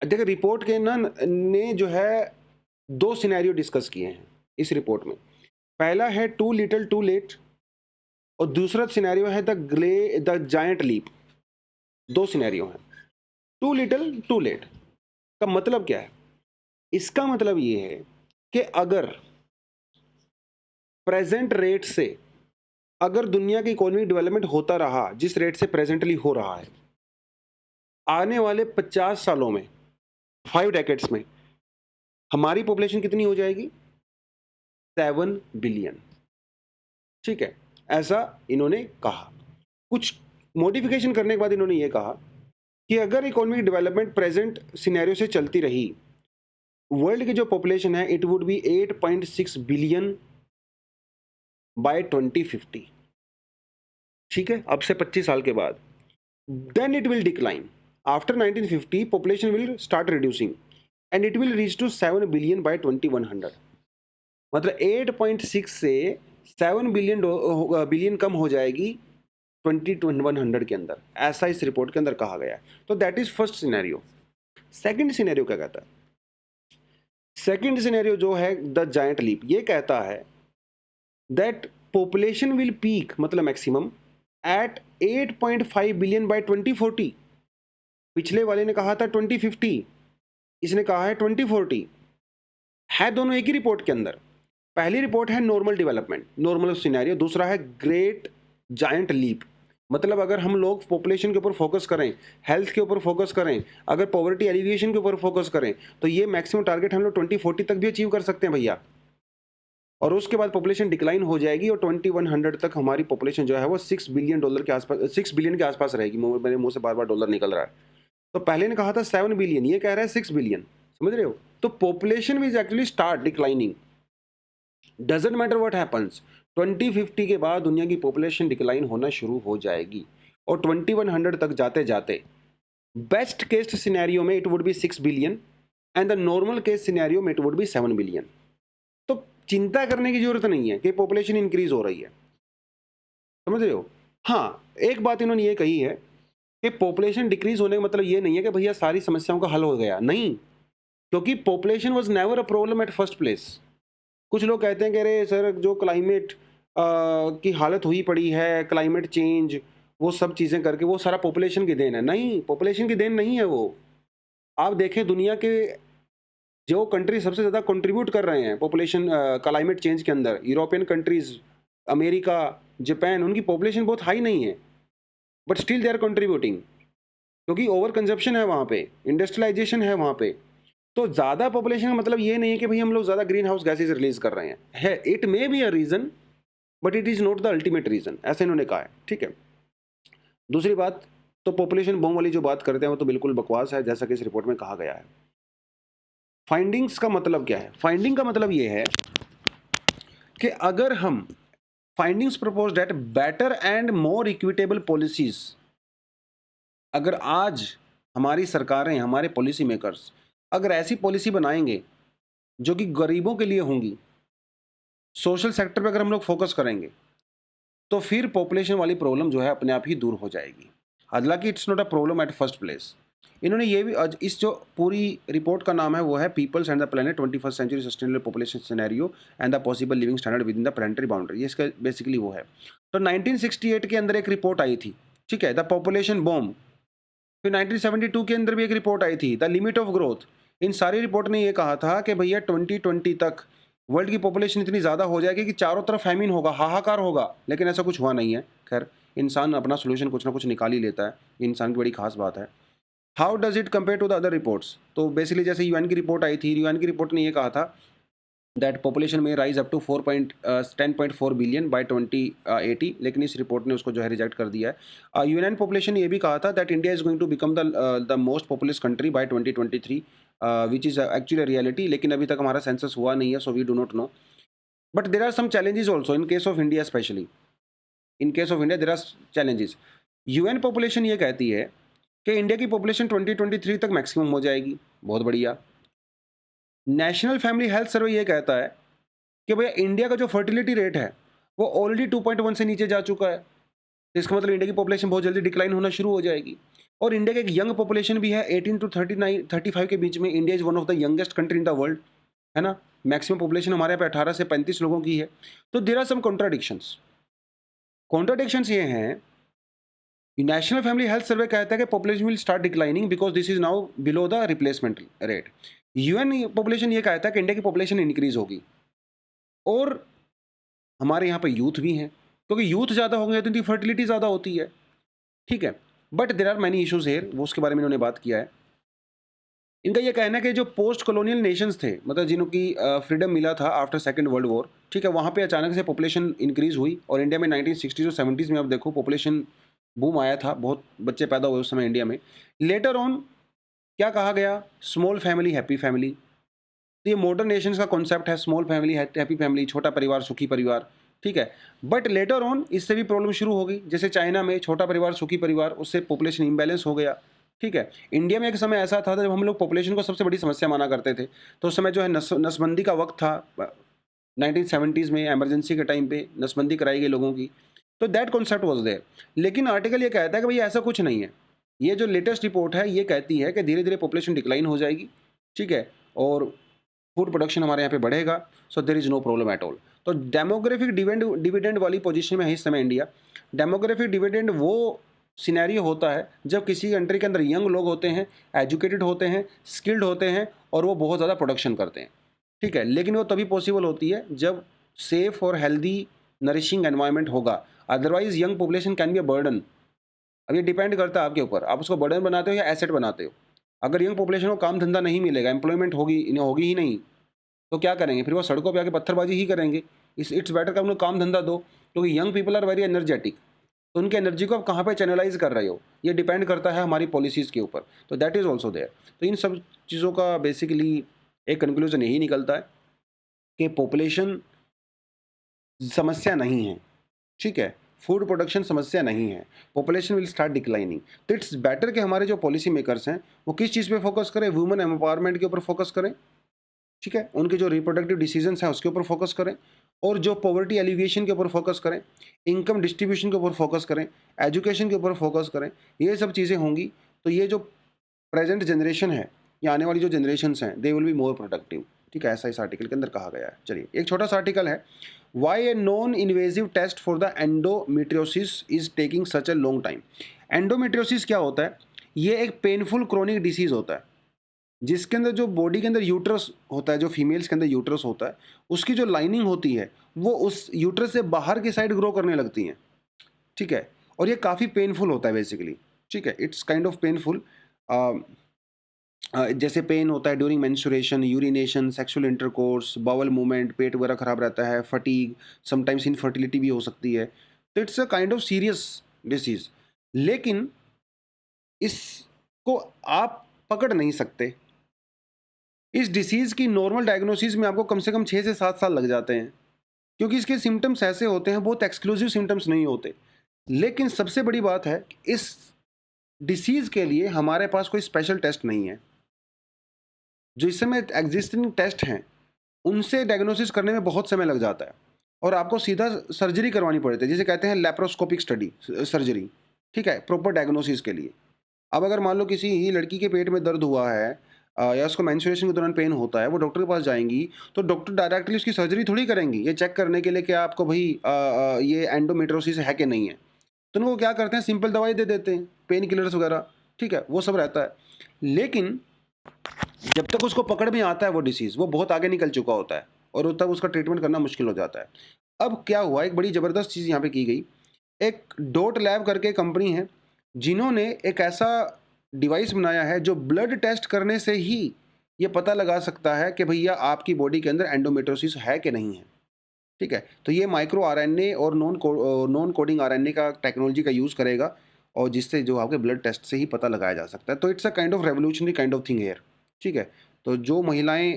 देखिए रिपोर्ट के ना ने जो है 2 सिनेरियो डिस्कस किए हैं इस रिपोर्ट में। पहला है टू लिटिल टू लेट और दूसरा सिनेरियो है द जायंट लीप। 2 सिनेरियो हैं। टू लिटिल टू लेट का मतलब क्या है? इसका मतलब ये है कि अगर प्रेजेंट रेट से, अगर दुनिया की इकोनॉमिक डेवलपमेंट होता रहा जिस रेट से प्रेजेंटली हो रहा है, आने वाले 50 सालों में, 5 डेकेड्स में हमारी पॉपुलेशन कितनी हो जाएगी? 7 बिलियन। ठीक है, ऐसा इन्होंने कहा। कुछ मॉडिफिकेशन करने के बाद इन्होंने ये कहा कि अगर इकोनॉमिक डेवलपमेंट प्रेजेंट सिनेरियो से चलती रही, वर्ल्ड की जो पॉपुलेशन है it would be 8.6 billion by 2050। ठीक है, अब से 25 साल के बाद। Then it will decline after 1950, population will start reducing and it will reach to 7 billion by 2100। मतलब 8.6 से 7 बिलियन कम हो जाएगी 2100 के अंदर, ऐसा इस रिपोर्ट के अंदर कहा गया है। तो that is first scenario. Second scenario क्या कहता है? सेकंड सिनेरियो जो है द जायंट लीप, ये कहता है दैट पॉपुलेशन विल पीक, मतलब मैक्सिमम, एट 8.5 बिलियन बाय 2040। पिछले वाले ने कहा था 2050, इसने कहा है 2040। है दोनों एक ही रिपोर्ट के अंदर। पहली रिपोर्ट है नॉर्मल डेवलपमेंट, नॉर्मल सिनेरियो, दूसरा है ग्रेट जायंट लीप। मतलब अगर हम लोग पॉपुलेशन के ऊपर फोकस करें, हेल्थ के ऊपर फोकस करें, अगर पॉवर्टी एलिविएशन के ऊपर फोकस करें, तो ये मैक्सिमम टारगेट हम लोग 2040 तक भी अचीव कर सकते हैं भैया। और उसके बाद पॉपुलेशन डिक्लाइन हो जाएगी और 2100 तक हमारी पॉपुलेशन जो है वो $6 बिलियन के आसपास, 6 बिलियन के आसपास रहेगी। मेरे मुंह से बार बार डॉलर निकल रहा है। तो पहले ने कहा था 7 बिलियन, ये कह रहा है 6 बिलियन। समझ रहे हो? तो population will actually start declining, doesn't matter what happens. 2050 के बाद दुनिया की पॉपुलेशन डिक्लाइन होना शुरू हो जाएगी और 2100 तक जाते जाते बेस्ट केस सिनेरियो में it would B 6 billion and the normal case scenario में इट वुड बी 7 बिलियन। तो चिंता करने की जरूरत नहीं है कि पॉपुलेशन इंक्रीज हो रही है। समझ रहे हो? हाँ, एक बात इन्होंने ये कही है कि पॉपुलेशन डिक्रीज होने का मतलब ये नहीं है कि भैया सारी समस्याओं का हल हो गया, नहीं, क्योंकि population was never a problem at first place. कुछ लोग कहते हैं कि अरे सर जो क्लाइमेट की हालत हुई पड़ी है, क्लाइमेट चेंज, वो सब चीज़ें करके वो सारा पॉपुलेशन की देन है। नहीं, पॉपुलेशन की देन नहीं है वो। आप देखें दुनिया के जो कंट्री सबसे ज़्यादा कंट्रीब्यूट कर रहे हैं पॉपुलेशन क्लाइमेट चेंज के अंदर, यूरोपियन कंट्रीज़, अमेरिका, जापान, उनकी पॉपुलेशन बहुत हाई नहीं है, but still they are contributing, क्योंकि ओवर कंजप्शन है वहाँ पे, इंडस्ट्रियलाइजेशन है वहाँ पे। तो ज़्यादा पॉपुलेशन का मतलब ये नहीं है कि भाई हम लोग ज़्यादा ग्रीन हाउस गैसेज रिलीज कर रहे हैं। है, it may be a reason but it is not the ultimate reason, ऐसे इन्होंने कहा है। ठीक है, दूसरी बात, तो पॉपुलेशन बम वाली जो बात करते हैं वो तो बिल्कुल बकवास है, जैसा कि इस रिपोर्ट में कहा गया है। फाइंडिंग्स का मतलब क्या है? फाइंडिंग का मतलब ये है कि अगर हम findings propose that better and more equitable policies, अगर आज हमारी सरकारें, हमारे पॉलिसी मेकर्स अगर ऐसी पॉलिसी बनाएंगे जो कि गरीबों के लिए होंगी, सोशल सेक्टर पे अगर हम लोग फोकस करेंगे, तो फिर पॉपुलेशन वाली प्रॉब्लम जो है अपने आप ही दूर हो जाएगी। हालांकि it's not a problem at first place. इन्होंने ये भी इस जो पूरी रिपोर्ट का नाम है वो है peoples and the planet 21st century sustainable population scenario and the possible living standard within the planetary boundary, ये इसका बेसिकली वो है। तो 1968 के अंदर एक रिपोर्ट आई थी, ठीक है, द पॉपुलेशन बॉम्ब। फिर 1972 के अंदर भी एक रिपोर्ट आई थी, द लिमिट ऑफ ग्रोथ। इन सारी रिपोर्ट ने ये कहा था कि भैया 2020 तक वर्ल्ड की पॉपुलेशन इतनी ज़्यादा हो जाएगी कि चारों तरफ फैमिन होगा, हाहाकार होगा, लेकिन ऐसा कुछ हुआ नहीं है। खैर, इंसान अपना सोल्यूशन कुछ ना कुछ निकाल ही लेता है, ये इंसान की बड़ी खास बात है। How does it compare to the other reports? तो बेसिकली जैसे यूएन की रिपोर्ट आई थी, यूएन की रिपोर्ट ने ये कहा था दैट पॉपुलेशन में rise up to 10.4 billion by 2080, लेकिन इस रिपोर्ट ने उसको जो है रिजेक्ट कर दिया है। यूएन पॉपुलेशन ये भी कहा था that India is going to become the most populous country by 2023, which is actually reality, लेकिन अभी तक हमारा सेंसस हुआ नहीं है, so we do not know. But there are some challenges also in case of India, specially in case of India there are challenges. UN population ये कहती है कि इंडिया की पॉपुलेशन 2023 तक मैक्सिमम हो जाएगी, बहुत बढ़िया। नेशनल फैमिली हेल्थ सर्वे ये कहता है कि भैया इंडिया का जो फर्टिलिटी रेट है वो ऑलरेडी 2.1 से नीचे जा चुका है, तो इसका मतलब इंडिया की पॉपुलेशन बहुत जल्दी डिक्लाइन होना शुरू हो जाएगी। और इंडिया की एक यंग पॉपुलेशन भी है, 18 टू 35 के बीच में। India is one of the youngest country in the world, है ना। मैक्सिमम पॉपुलेशन हमारे यहाँ पे 18 से 35 लोगों की है। तो देयर आर सम कॉन्ट्राडिक्शंस ये हैं। नेशनल फैमिली हेल्थ सर्वे कहता है कि population will start declining because this is now below the replacement rate. UN population ये कहता है कि इंडिया की पॉपुलेशन इंक्रीज होगी, और हमारे यहाँ पे यूथ भी हैं, क्योंकि यूथ ज़्यादा होंगे तो इनकी फर्टिलिटी ज़्यादा होती है, ठीक है। But there are many issues here, वो उसके बारे में इन्होंने बात किया है। इनका ये कहना है कि जो पोस्ट कॉलोनियल नेशंस थे, मतलब जिनकी फ्रीडम मिला था आफ्टर सेकेंड वर्ल्ड वॉर, ठीक है, वहाँ पे अचानक से पॉपुलेशन इंक्रीज हुई, और इंडिया में 1960s और 70s में अब देखो पॉपुलेशन बूम आया था, बहुत बच्चे पैदा हुए उस समय इंडिया में। लेटर ऑन क्या कहा गया? Small family happy family. तो ये मॉडर्न नेशंस का कॉन्सेप्ट है, स्मॉल फैमिली हैप्पी फैमिली, छोटा परिवार सुखी परिवार, ठीक है। बट लेटर ऑन इससे भी प्रॉब्लम शुरू हो गई, जैसे चाइना में छोटा परिवार सुखी परिवार, उससे पॉपुलेशन इम्बैलेंस हो गया, ठीक है। इंडिया में एक समय ऐसा था जब हम लोग पॉपुलेशन को सबसे बड़ी समस्या माना करते थे, तो उस समय जो है नसबंदी का वक्त था, 1970s में एमरजेंसी के टाइम पे नसबंदी कराई गई लोगों की, तो दैट कॉन्सेप्ट वॉज देयर। लेकिन आर्टिकल ये कहता है कि भैया ऐसा कुछ नहीं है। ये जो लेटेस्ट रिपोर्ट है ये कहती है कि धीरे धीरे पॉपुलेशन डिक्लाइन हो जाएगी, ठीक है, और फूड प्रोडक्शन हमारे यहाँ पे बढ़ेगा, so there is no problem at all. तो डेमोग्राफिक डिविडेंड वाली पोजीशन में है इस समय इंडिया। डेमोग्राफिक डिविडेंड वो सिनेरियो होता है जब किसी कंट्री के अंदर यंग लोग होते हैं, एजुकेटेड होते हैं, स्किल्ड होते हैं, और वो बहुत ज़्यादा प्रोडक्शन करते हैं, ठीक है। लेकिन वो तभी पॉसिबल होती है जब सेफ और हेल्दी नरिशिंग एनवायरनमेंट होगा, otherwise young population can be a burden. अब ये डिपेंड करता है आपके ऊपर, आप उसको बर्डन बनाते हो या एसेट बनाते हो। अगर यंग पॉपुलेशन को काम धंधा नहीं मिलेगा, एम्प्लॉयमेंट होगी इन्हें होगी ही नहीं, तो क्या करेंगे? फिर वो सड़कों पे आके पत्थरबाजी ही करेंगे। इट्स बेटर कि उन्हें काम धंधा दो, क्योंकि young people are very energetic. तो उनकी एनर्जी को आप कहाँ पे चैनलाइज कर रहे हो, ये डिपेंड करता है हमारी पॉलिसीज़ के ऊपर। तो दैट इज़ ऑल्सो देयर। तो इन सब चीज़ों का बेसिकली एक कंक्लूजन यही निकलता है कि पॉपुलेशन समस्या नहीं है, ठीक है। फूड प्रोडक्शन समस्या नहीं है, पॉपुलेशन विल स्टार्ट डिक्लाइनिंग। तो इट्स बेटर कि हमारे जो पॉलिसी मेकर्स हैं वो किस चीज़ पे फोकस करें? वुमेन एम्पावरमेंट के ऊपर फोकस करें, ठीक है, उनके जो रिप्रोडक्टिव डिसीजंस हैं उसके ऊपर फोकस करें, और जो पॉवर्टी एलिविएशन के ऊपर फोकस करें, इनकम डिस्ट्रीब्यूशन के ऊपर फोकस करें, एजुकेशन के ऊपर फोकस करें। ये सब चीज़ें होंगी तो ये जो प्रेजेंट जनरेशन है या आने वाली जो जनरेशन्स हैं they will be more productive, ठीक है, ऐसा इस आर्टिकल के अंदर कहा गया है। चलिए एक छोटा सा आर्टिकल है, why a non invasive test for the endometriosis is taking such a long time. Endometriosis क्या होता है? ये एक पेनफुल क्रोनिक डिसीज होता है जिसके अंदर जो बॉडी के अंदर यूट्रस होता है, जो फीमेल्स के अंदर यूट्रस होता है, उसकी जो लाइनिंग होती है वो उस यूट्रस से बाहर की साइड ग्रो करने लगती हैं, ठीक है, और ये काफ़ी पेनफुल होता है बेसिकली, ठीक है, इट्स काइंड ऑफ पेनफुल। जैसे पेन होता है during menstruation, urination, sexual intercourse, bowel movement, पेट वगैरह खराब रहता है, फटीग, समटाइम्स इनफर्टिलिटी भी हो सकती है। तो it's a kind of serious disease, लेकिन इसको आप पकड़ नहीं सकते। इस डिसीज़ की नॉर्मल डायग्नोसिस में आपको कम से कम 6 से 7 साल लग जाते हैं, क्योंकि इसके सिम्टम्स ऐसे होते हैं, बहुत एक्सक्लूसिव सिम्टम्स नहीं होते। लेकिन सबसे बड़ी बात है कि इस डिसीज़ के लिए हमारे पास कोई स्पेशल टेस्ट नहीं है। जो इस समय एग्जिस्टिंग टेस्ट हैं उनसे डायग्नोसिस करने में बहुत समय लग जाता है, और आपको सीधा सर्जरी करवानी पड़ती है, जिसे कहते हैं लेप्रोस्कोपिक स्टडी सर्जरी, ठीक है, प्रॉपर डायग्नोसिस के लिए। अब अगर मान लो किसी लड़की के पेट में दर्द हुआ है, या उसको मेंस्ट्रुएशन के दौरान पेन होता है, वो डॉक्टर के पास जाएंगी तो डॉक्टर डायरेक्टली उसकी सर्जरी थोड़ी करेंगी ये चेक करने के लिए कि आपको भाई ये एंडोमेट्रोसिस है कि नहीं है। तो उनको क्या करते हैं, सिंपल दवाई दे देते हैं, पेन किलर्स वगैरह, ठीक है, वो सब रहता है। लेकिन जब तक उसको पकड़ में आता है वो डिसीज़, वो बहुत आगे निकल चुका होता है और तब उसका ट्रीटमेंट करना मुश्किल हो जाता है। अब क्या हुआ, एक बड़ी ज़बरदस्त चीज़ यहाँ पे की गई। एक डॉट लैब करके कंपनी है, जिन्होंने एक ऐसा डिवाइस बनाया है जो ब्लड टेस्ट करने से ही ये पता लगा सकता है कि भैया आपकी बॉडी के अंदर एंडोमेट्रियोसिस है कि नहीं है। ठीक है? तो ये माइक्रो आरएनए और नॉन कोडिंग आरएनए का टेक्नोलॉजी का यूज़ करेगा और जिससे जो आपके ब्लड टेस्ट से ही पता लगाया जा सकता है। तो it's a kind of revolutionary kind of thing here. ठीक है? तो जो महिलाएँ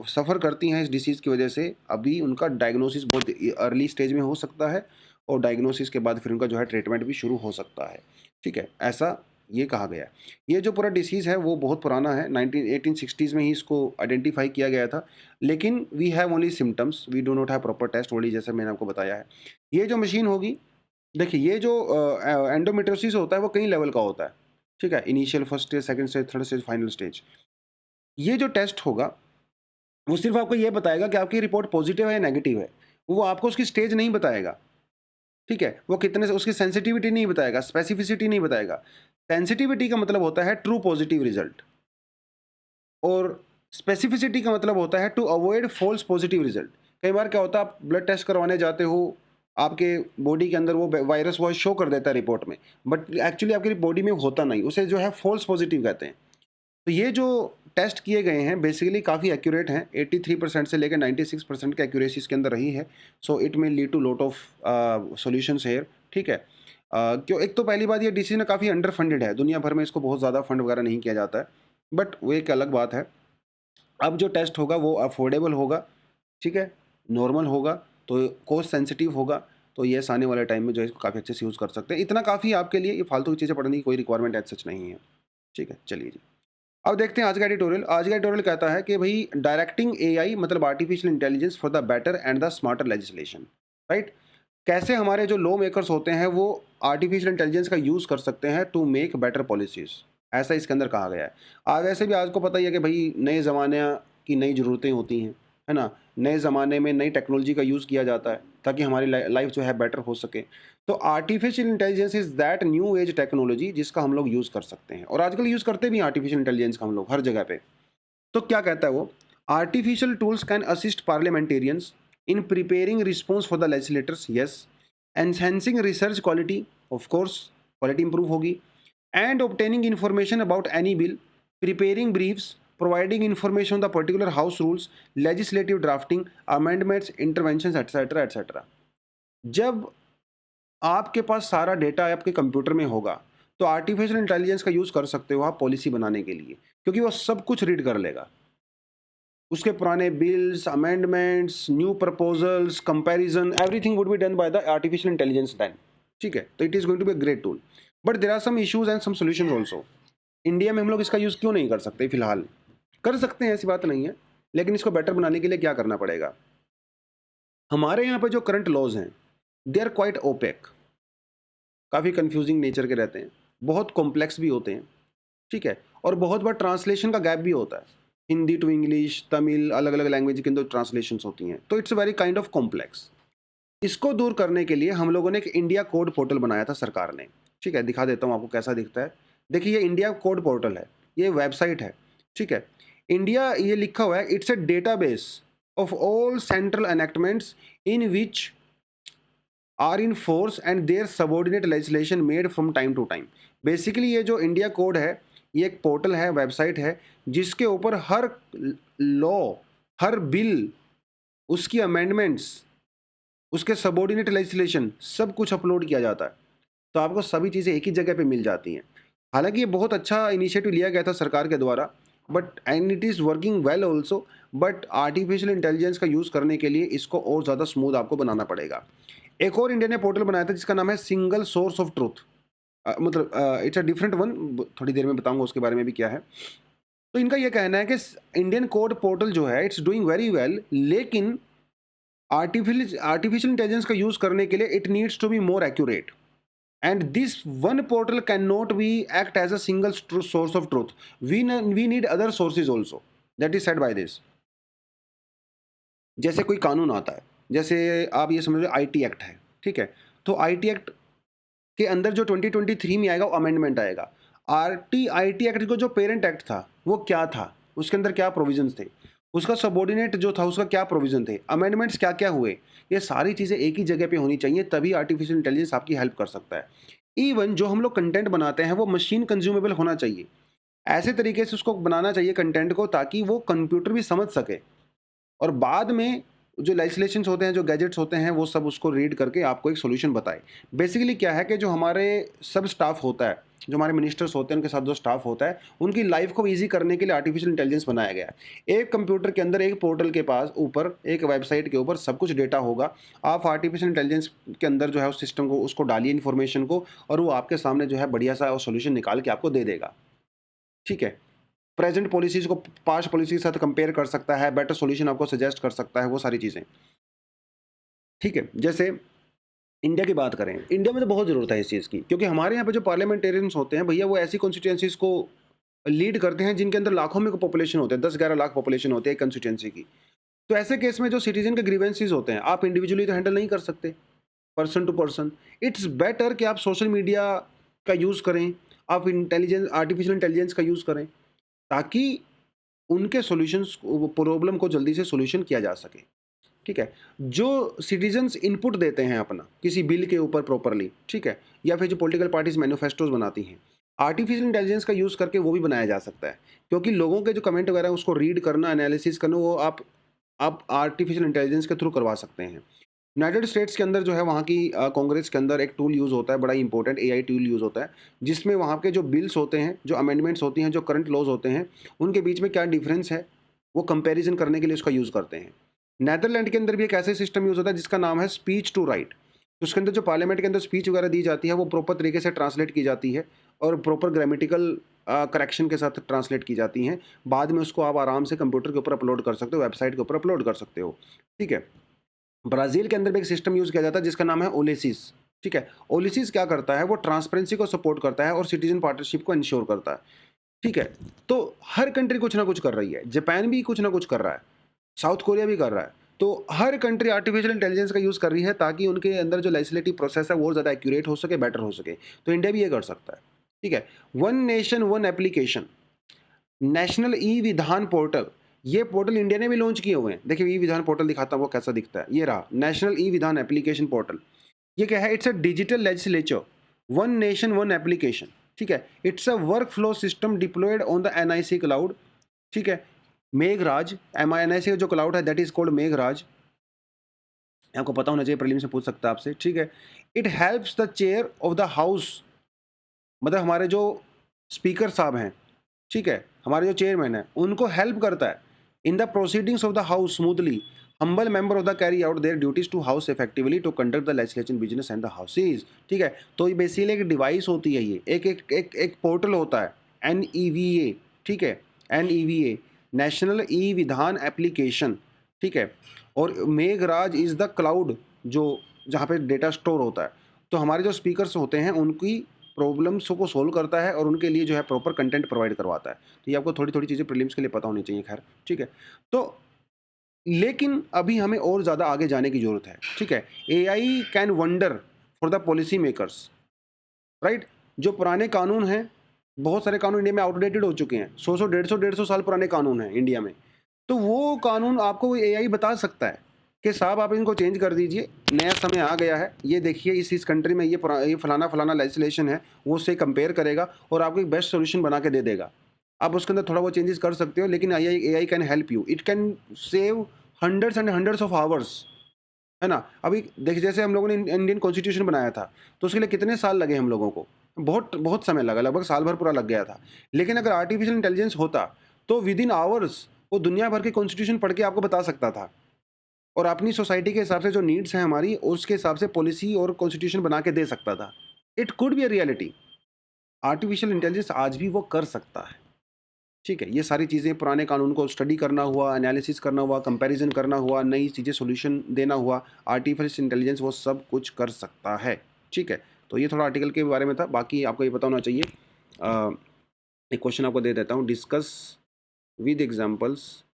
सफ़र करती हैं इस डिसीज़ की वजह से, अभी उनका डायग्नोसिस बहुत अर्ली स्टेज में हो सकता है और डायग्नोसिस के बाद फिर उनका जो है ट्रीटमेंट भी शुरू हो सकता है। ठीक है? ऐसा ये कहा गया है। ये जो पूरा डिसीज़ है वो बहुत पुराना है, 1860s में ही इसको आइडेंटिफ़ाई किया गया था। लेकिन we have only symptoms, we do not have proper test only, जैसे मैंने आपको बताया है। ये जो मशीन होगी, देखिए ये जो एंडोमेट्रियोसिस होता है वो कई लेवल का होता है। ठीक है? Initial, first stage, second stage, third stage, final stage. ये जो टेस्ट होगा वो सिर्फ़ आपको ये बताएगा कि आपकी रिपोर्ट पॉजिटिव है या नेगेटिव है। वो आपको उसकी स्टेज नहीं बताएगा। ठीक है? वो कितने से उसकी सेंसिटिविटी नहीं बताएगा, स्पेसिफिसिटी नहीं बताएगा। सेंसिटिविटी का मतलब होता है ट्रू पॉजिटिव रिजल्ट और स्पेसिफिसिटी का मतलब होता है to avoid false positive result. कई बार क्या होता है, आप ब्लड टेस्ट करवाने जाते हो, आपके बॉडी के अंदर वो वायरस वो शो कर देता है रिपोर्ट में, बट एक्चुअली आपकी बॉडी में होता नहीं, उसे जो है फॉल्स पॉजिटिव कहते हैं। तो ये जो टेस्ट किए गए हैं बेसिकली काफ़ी एक्यूरेट हैं, 83% से लेकर 96% की एक्यूरेसी इसके अंदर रही है। So it may lead to lot of solutions here. ठीक है? क्यों, एक तो पहली बात, ये डिसीजन ना काफ़ी अंडर फंडेड है, दुनिया भर में इसको बहुत ज़्यादा फंड वगैरह नहीं किया जाता है, बट वो एक अलग बात है। अब जो टेस्ट होगा वो अफोर्डेबल होगा। ठीक है? नॉर्मल होगा, तो कॉस्ट सेंसिटिव होगा। तो ये आने वाले टाइम में जो है इसको काफ़ी अच्छे से यूज़ कर सकते हैं। इतना काफ़ी है आपके लिए, ये फालतू की चीज़ें पढ़ने की कोई रिक्वायरमेंट एज सच नहीं है। ठीक है? चलिए जी। अब देखते हैं आज का एडिटोरियल। आज का एडिटोरियल कहता है कि भाई डायरेक्टिंग एआई मतलब artificial intelligence for the better and the smarter legislation. Right? कैसे हमारे जो लॉ मेकर्स होते हैं वो आर्टिफिशियल इंटेलिजेंस का यूज़ कर सकते हैं टू मेक बेटर पॉलिसीज़, ऐसा इसके अंदर कहा गया है। वैसे भी आज को पता ही है कि भाई नए ज़माने की नई ज़रूरतें होती हैं, है ना? नए ज़माने में नई टेक्नोलॉजी का यूज़ किया जाता है ताकि हमारी लाइफ जो है बेटर हो सके। तो artificial intelligence is that new age technology जिसका हम लोग यूज़ कर सकते हैं और आजकल यूज़ करते भी हैं आर्टिफिशियल इंटेलिजेंस का हम लोग हर जगह पे। तो क्या कहता है वो? Artificial tools can assist parliamentarians in preparing response for the legislators, yes, enhancing research quality, of course quality improve होगी, and obtaining information about any bill, preparing briefs, providing information on the particular house rules, legislative drafting, amendments, interventions, etc. etc. जब आपके पास सारा data आपके computer में होगा तो artificial intelligence का use कर सकते हो आप पॉलिसी बनाने के लिए, क्योंकि वो सब कुछ रीड कर लेगा। उसके पुराने bills, amendments, new proposals, comparison, everything would be done by the artificial intelligence then. ठीक है? तो it is going to be a great tool, but there are some issues and some solutions also. India में हम लोग इसका use क्यों नहीं कर सकते फिलहाल? कर सकते हैं, ऐसी बात नहीं है, लेकिन इसको बेटर बनाने के लिए क्या करना पड़ेगा? हमारे यहाँ पे जो करंट लॉज हैं दे आर क्वाइट ओपेक, काफ़ी कंफ्यूजिंग नेचर के रहते हैं, बहुत कॉम्प्लेक्स भी होते हैं। ठीक है? और बहुत बार ट्रांसलेशन का गैप भी होता है, हिंदी टू इंग्लिश, तमिल, अलग अलग लैंग्वेज के अंदर ट्रांसलेशन होती हैं, तो it's very kind of complex. इसको दूर करने के लिए हम लोगों ने एक इंडिया कोड पोर्टल बनाया था सरकार ने। ठीक है? दिखा देता हूँ आपको कैसा दिखता है। देखिए, ये इंडिया कोड पोर्टल है, ये वेबसाइट है। ठीक है? इंडिया ये लिखा हुआ है, it's a database of all central enactments in which are in force and their subordinate legislation made from time to time. Basically ये जो इंडिया कोड है, ये एक पोर्टल है, वेबसाइट है, जिसके ऊपर हर लॉ, हर बिल, उसकी अमेंडमेंट्स, उसके सबॉर्डिनेट लेजिस्लेशन सब कुछ अपलोड किया जाता है। तो आपको सभी चीज़ें एक ही जगह पे मिल जाती हैं। हालाँकि ये बहुत अच्छा इनिशिएटिव लिया गया था सरकार के द्वारा, but and it is working well also, but artificial intelligence का यूज़ करने के लिए इसको और ज़्यादा स्मूथ आपको बनाना पड़ेगा। एक और इंडिया ने पोर्टल बनाया था जिसका नाम है सिंगल सोर्स ऑफ ट्रुथ। मतलब इट्स अ डिफरेंट वन, थोड़ी देर में बताऊँगा उसके बारे में भी क्या है। तो इनका ये कहना है कि इंडियन कोड पोर्टल जो है इट्स डूइंग वेरी वेल, लेकिन आर्टिफिशियल इंटेलिजेंस का यूज़ करने के लिए it needs to be more accurate. And this one portal cannot be act as a single source of truth. We need other sources also. That is said by this. जैसे कोई कानून आता है, जैसे आप ये समझ लो आईटी एक्ट है। ठीक है? तो आईटी एक्ट के अंदर जो 2023 में आएगा वो अमेंडमेंट आएगा। आईटी एक्ट को जो पेरेंट एक्ट था वो क्या था? उसके अंदर क्या प्रोविजंस थे, उसका सबऑर्डिनेट जो था उसका क्या प्रोविजन थे, अमेंडमेंट्स क्या क्या हुए, ये सारी चीज़ें एक ही जगह पे होनी चाहिए, तभी आर्टिफिशियल इंटेलिजेंस आपकी हेल्प कर सकता है। इवन जो हम लोग कंटेंट बनाते हैं वो मशीन कंज्यूमेबल होना चाहिए, ऐसे तरीके से उसको बनाना चाहिए कंटेंट को ताकि वो कंप्यूटर भी समझ सके, और बाद में जो लेजिस्लेशंस होते हैं, जो गैजेट्स होते हैं, वो सब उसको रीड करके आपको एक सॉल्यूशन बताए। बेसिकली क्या है कि जो हमारे सब स्टाफ होता है, जो हमारे मिनिस्टर्स होते हैं, उनके साथ जो स्टाफ होता है, उनकी लाइफ को ईज़ी करने के लिए आर्टिफिशियल इंटेलिजेंस बनाया गया है। एक कंप्यूटर के अंदर, एक पोर्टल के पास ऊपर, एक वेबसाइट के ऊपर सब कुछ डेटा होगा। आप आर्टिफिशियल इंटेलिजेंस के अंदर जो है उस सिस्टम को, उसको डालिए इन्फॉर्मेशन को, और वो आपके सामने जो है बढ़िया सा सॉल्यूशन निकाल के आपको दे देगा। ठीक है? प्रेजेंट पॉलिसीज़ को पास्ट पॉलिसी के साथ कंपेयर कर सकता है, बेटर सॉल्यूशन आपको सजेस्ट कर सकता है, वो सारी चीज़ें। ठीक है? जैसे इंडिया की बात करें, इंडिया में तो बहुत ज़रूरत है इस चीज़ की, क्योंकि हमारे यहाँ पे जो पार्लियामेंटेरियंस होते हैं भैया, वो ऐसी कॉन्स्टिट्यूएंसीज़ को लीड करते हैं जिनके अंदर लाखों में पॉपुलेशन होते हैं, 10-11 लाख पॉपुलेशन होती है एक कंस्टिट्यूएंसी की। तो ऐसे केस में जो सिटीजन के ग्रीवेंसेस होते हैं, आप इंडिविजुअली तो हैंडल नहीं कर सकते, person to person. It's better कि आप सोशल मीडिया का यूज़ करें, आप आर्टिफिशियल इंटेलिजेंस का यूज़ करें, ताकि उनके सॉल्यूशंस को, प्रॉब्लम को जल्दी से सॉल्यूशन किया जा सके। ठीक है? जो सिटीजन्स इनपुट देते हैं अपना किसी बिल के ऊपर प्रॉपरली, ठीक है? या फिर जो पॉलिटिकल पार्टीज़ मैनिफेस्टोज़ बनाती हैं, आर्टिफिशियल इंटेलिजेंस का यूज़ करके वो भी बनाया जा सकता है। क्योंकि लोगों के जो कमेंट वगैरह है उसको रीड करना, एनालिसिस करना, वो आप आर्टिफिशियल इंटेलिजेंस के थ्रू करवा सकते हैं। यूनाइटेड स्टेट्स के अंदर जो है, वहाँ की कांग्रेस के अंदर एक टूल यूज़ होता है, बड़ा ही इंपॉर्टेंट एआई टूल यूज़ होता है, जिसमें वहाँ के जो बिल्स होते हैं, जो अमेंडमेंट्स होती हैं, जो करंट लॉज़ होते हैं, उनके बीच में क्या डिफरेंस है, वो कंपैरिज़न करने के लिए उसका यूज़ करते हैं। नीदरलैंड के अंदर भी एक ऐसा सिस्टम यूज़ होता है जिसका नाम है स्पीच टू राइट। तो उसके अंदर जो पार्लियामेंट के अंदर स्पीच वगैरह दी जाती है, वो प्रॉपर तरीके से ट्रांसलेट की जाती है, और प्रॉपर ग्रामेटिकल करेक्शन के साथ ट्रांसलेट की जाती हैं। बाद में उसको आप आराम से कंप्यूटर के ऊपर अपलोड कर सकते हो, वेबसाइट के ऊपर अपलोड कर सकते हो। ठीक है? ब्राज़ील के अंदर भी एक सिस्टम यूज़ किया जाता है जिसका नाम है ओलेसिस। ठीक है? ओलेसिस क्या करता है, वो ट्रांसपेरेंसी को सपोर्ट करता है और सिटीज़न पार्टनरशिप को इंश्योर करता है। ठीक है? तो हर कंट्री कुछ ना कुछ कर रही है। जापान भी कुछ ना कुछ कर रहा है, साउथ कोरिया भी कर रहा है। तो हर कंट्री आर्टिफिशियल इंटेलिजेंस का यूज़ कर रही है ताकि उनके अंदर जो लेजिस्लेटिव प्रोसेस है वो और ज़्यादा एक्यूरेट हो सके, बेटर हो सके। तो इंडिया भी ये कर सकता है। ठीक है? One nation one application, national e विधान पोर्टल, ये पोर्टल इंडिया ने भी लॉन्च किए हुए हैं। देखिए ई विधान पोर्टल दिखाता हूँ वो कैसा दिखता है। ये रहा नेशनल ई विधान एप्लीकेशन पोर्टल। ये क्या है? It's a digital legislature, one nation one application. ठीक है? It's a work flow system diploid on the NIC cloud. ठीक है? मेघराज, एनआईसी का जो क्लाउड है दैट इज कॉल्ड मेघराज। आपको पता होना चाहिए, प्रीलिम्स में पूछ सकता है आपसे। ठीक है? It helps the chair of the house, मतलब हमारे जो स्पीकर साहब हैं, ठीक है, हमारे जो चेयरमैन हैं, उनको हेल्प करता है in the proceedings of the house smoothly. Humble member of the carry out their duties to house effectively to conduct the legislation business and the houses. ठीक है? तो ये बेसिकली एक डिवाइस होती है, ये एक पोर्टल होता है, NEVA। ठीक है? NEVA, नेशनल ई विधान एप्लीकेशन। ठीक है? और मेघराज इज द क्लाउड, जो जहाँ पे डेटा स्टोर होता है। तो हमारे जो स्पीकर्स होते हैं उनकी प्रॉब्लम्स को सोल्व करता है और उनके लिए जो है प्रॉपर कंटेंट प्रोवाइड करवाता है। तो ये आपको थोड़ी-थोड़ी चीज़ें प्रीलिम्स के लिए पता होनी चाहिए, खैर, ठीक है? तो लेकिन अभी हमें और ज़्यादा आगे जाने की ज़रूरत है, ठीक है? AI can wonder for the policy makers, right? जो पुराने कानून हैं, बहुत सारे कानून इंडिया में आउटडेटेड हो चुके हैं। 100-100, 150 साल पुराने कानून हैं इंडिया में। तो वो कानून आपको एआई बता सकता है कि साहब आप इनको चेंज कर दीजिए, नया समय आ गया है, ये देखिए इस कंट्री में ये फलाना लेजिस्लेशन है, वो उससे कंपेयर करेगा और आपको एक बेस्ट सॉल्यूशन बना के दे देगा। आप उसके अंदर थोड़ा बहुत चेंजेस कर सकते हो, लेकिन AI can help you, it can save hundreds and hundreds of hours, है ना? अभी देखिए, जैसे हम लोगों ने इंडियन कॉन्स्टिट्यूशन बनाया था, तो उसके लिए कितने साल लगे हम लोगों को? बहुत बहुत समय लगा, लगभग साल भर पूरा लग गया था। लेकिन अगर आर्टिफिशियल इंटेलिजेंस होता, तो विद इन आवर्स वो दुनिया भर के कॉन्स्टिट्यूशन पढ़ के आपको बता सकता था, और अपनी सोसाइटी के हिसाब से जो नीड्स हैं हमारी, उसके हिसाब से पॉलिसी और कॉन्स्टिट्यूशन बना के दे सकता था। It could be a reality. Artificial intelligence आज भी वो कर सकता है। ठीक है? ये सारी चीज़ें, पुराने कानून को स्टडी करना हुआ, एनालिसिस करना हुआ, कंपैरिज़न करना हुआ, नई चीज़ें सॉल्यूशन देना हुआ, आर्टिफिशियल इंटेलिजेंस वो सब कुछ कर सकता है। ठीक है? तो ये थोड़ा आर्टिकल के बारे में था, बाकी आपको ये पता होना चाहिए। अ, एक क्वेश्चन आपको दे देता हूँ, discuss with examples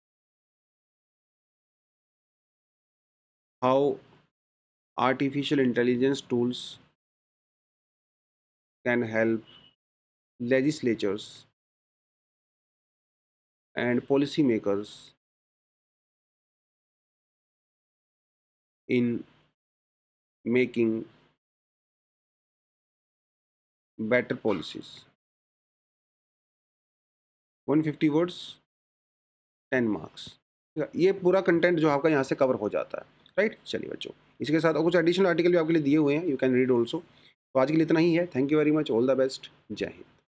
how artificial intelligence tools can help legislatures and policymakers in making better policies. 150 words 10 marks. ये पूरा कंटेंट जो आपका यहाँ से कवर हो जाता है, राइट। चलिए बच्चों, इसके साथ और कुछ एडिशनल आर्टिकल भी आपके लिए दिए हुए हैं, यू कैन रीड ऑल्सो। तो आज के लिए इतना ही है। Thank you very much, all the best, जय हिंद।